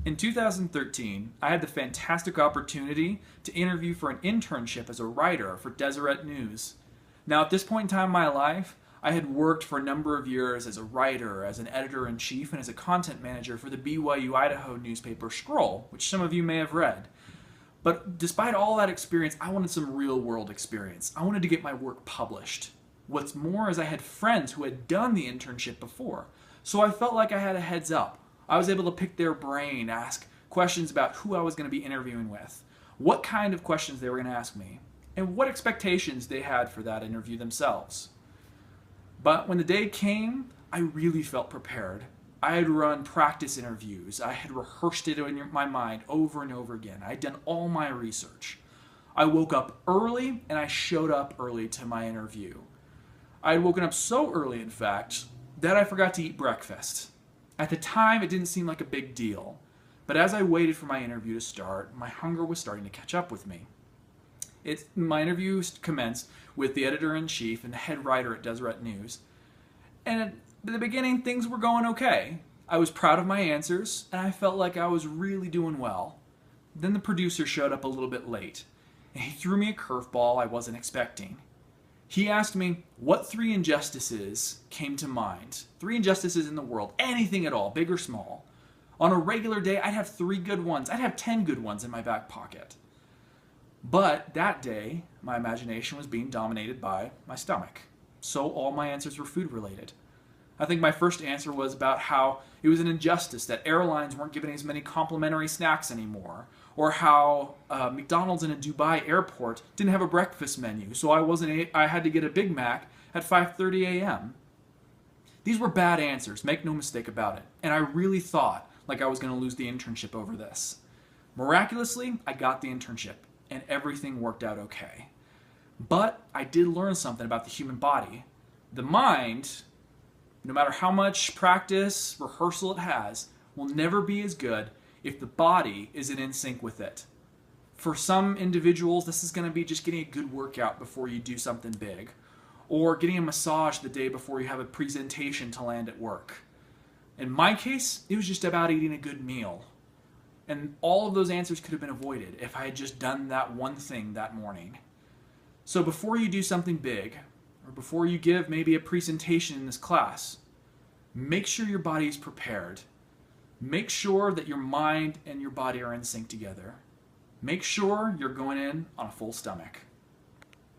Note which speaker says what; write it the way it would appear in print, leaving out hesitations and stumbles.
Speaker 1: In 2013, I had the fantastic opportunity to interview for an internship as a writer for Deseret News. Now, at this point in time in my life, I had worked for a number of years as a writer, as an editor-in-chief, and as a content manager for the BYU Idaho newspaper Scroll, which some of you may have read. But despite all that experience, I wanted some real-world experience. I wanted to get my work published. What's more is I had friends who had done the internship before, so I felt like I had a heads up. I was able to pick their brain, ask questions about who I was going to be interviewing with, what kind of questions they were going to ask me, and what expectations they had for that interview themselves. But when the day came, I really felt prepared. I had run practice interviews. I had rehearsed it in my mind over and over again. I had done all my research. I woke up early and I showed up early to my interview. I had woken up so early, in fact, that I forgot to eat breakfast. At the time, it didn't seem like a big deal, but as I waited for my interview to start, my hunger was starting to catch up with me. My interview commenced with the editor-in-chief and the head writer at Deseret News, and at the beginning, things were going okay. I was proud of my answers, and I felt like I was really doing well. Then the producer showed up a little bit late, and he threw me a curveball I wasn't expecting. He asked me what 3 injustices came to mind. 3 injustices in the world, anything at all, big or small. On a regular day, I'd have 3 good ones. I'd have 10 good ones in my back pocket. But that day, my imagination was being dominated by my stomach. So all my answers were food related. I think my first answer was about how it was an injustice that airlines weren't giving as many complimentary snacks anymore, or how McDonald's in a Dubai airport didn't have a breakfast menu, so I had to get a Big Mac at 5:30 a.m. These were bad answers, make no mistake about it, and I really thought like I was going to lose the internship over this. Miraculously, I got the internship, and everything worked out okay. But I did learn something about the human body. The mind, no matter how much practice, rehearsal it has, will never be as good if the body isn't in sync with it. For some individuals, this is going to be just getting a good workout before you do something big, or getting a massage the day before you have a presentation to land at work. In my case, it was just about eating a good meal. And all of those answers could have been avoided if I had just done that one thing that morning. So before you do something big, or before you give maybe a presentation in this class, make sure your body is prepared. Make sure that your mind and your body are in sync together. Make sure you're going in on a full stomach.